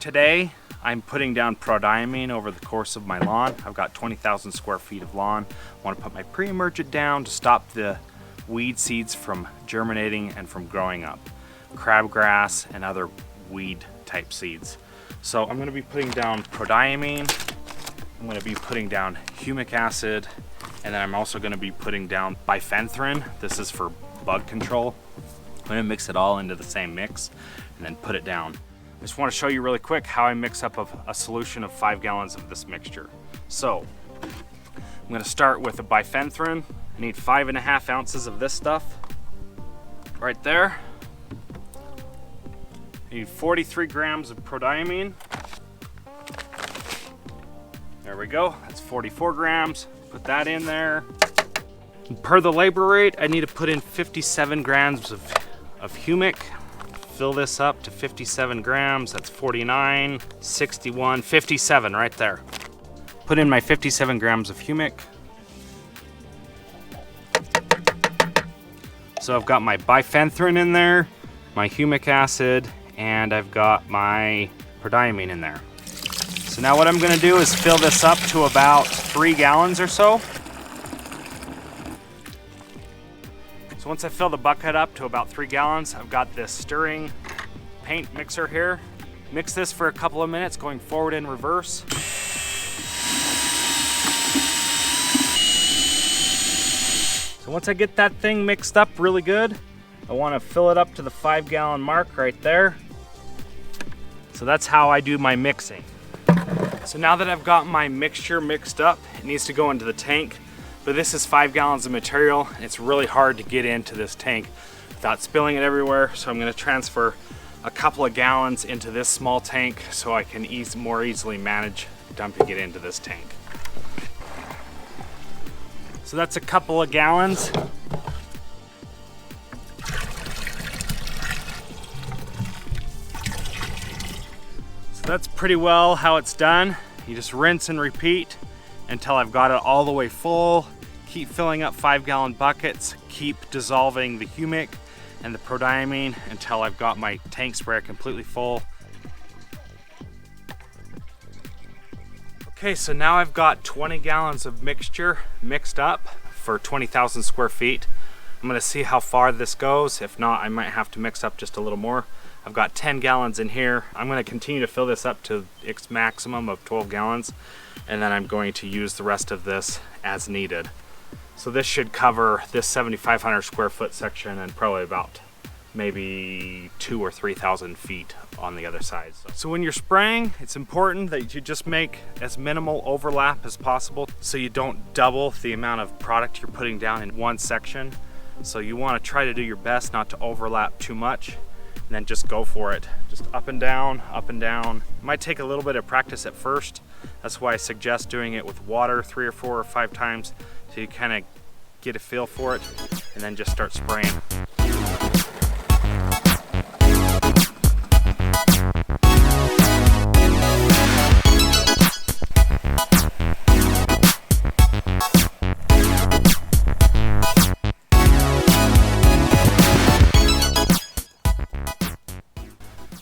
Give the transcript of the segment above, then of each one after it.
Today, I'm putting down Prodiamine over the course of my lawn. I've got 20,000 square feet of lawn. I want to put my pre-emergent down to stop the weed seeds from germinating and from growing up. Crabgrass and other weed type seeds. So I'm going to be putting down Prodiamine, I'm going to be putting down humic acid, and then I'm also going to be putting down bifenthrin. This is for bug control. I'm going to mix it all into the same mix and then put it down. I just want to show you really quick how I mix up a solution of 5 gallons of this mixture. So I'm going to start with a bifenthrin. I need 5.5 ounces of this stuff right there. I need 43 grams of Prodiamine. There we go, that's 44 grams. Put that in there. Per the labor rate, I need to put in 57 grams of humic. Fill this up to 57 grams, that's 49, 61, 57 right there. Put in my 57 grams of humic. So I've got my bifenthrin in there, my humic acid, and I've got my Prodiamine in there. So now what I'm gonna do is fill this up to about 3 gallons or so. So once I fill the bucket up to about 3 gallons, I've got this stirring paint mixer here. Mix this for a couple of minutes, going forward and reverse. So once I get that thing mixed up really good, I want to fill it up to the 5 gallon mark right there. So that's how I do my mixing. So now that I've got my mixture mixed up, it needs to go into the tank. But this is 5 gallons of material. It's really hard to get into this tank without spilling it everywhere. So I'm gonna transfer a couple of gallons into this small tank so I can more easily manage dumping it into this tank. So that's a couple of gallons. So that's pretty well how it's done. You just rinse and repeat until I've got it all the way full. Keep filling up 5 gallon buckets. Keep dissolving the humic and the Prodiamine until I've got my tank sprayer completely full. Okay, so now I've got 20 gallons of mixture mixed up for 20,000 square feet. I'm gonna see how far this goes. If not, I might have to mix up just a little more. I've got 10 gallons in here. I'm gonna continue to fill this up to its maximum of 12 gallons, and then I'm going to use the rest of this as needed. So this should cover this 7,500 square foot section and probably about maybe 2,000 or 3,000 feet on the other side. So when you're spraying, it's important that you just make as minimal overlap as possible so you don't double the amount of product you're putting down in one section. So you want to try to do your best not to overlap too much, and then just go for it. Just up and down, up and down. It might take a little bit of practice at first. That's why I suggest doing it with water 3 or 4 or 5 times so you kind of get a feel for it, and then just start spraying.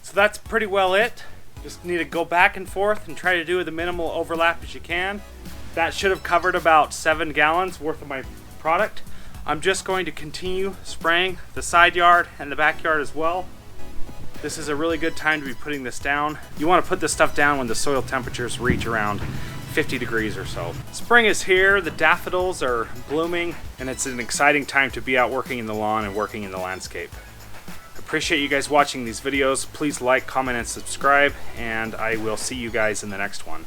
So that's pretty well it. Just need to go back and forth and try to do the minimal overlap as you can. That should have covered about 7 gallons worth of my product. I'm just going to continue spraying the side yard and the backyard as well. This is a really good time to be putting this down. You want to put this stuff down when the soil temperatures reach around 50 degrees or so. Spring is here, the daffodils are blooming, and it's an exciting time to be out working in the lawn and working in the landscape. Appreciate you guys watching these videos. Please like, comment, and subscribe, and I will see you guys in the next one.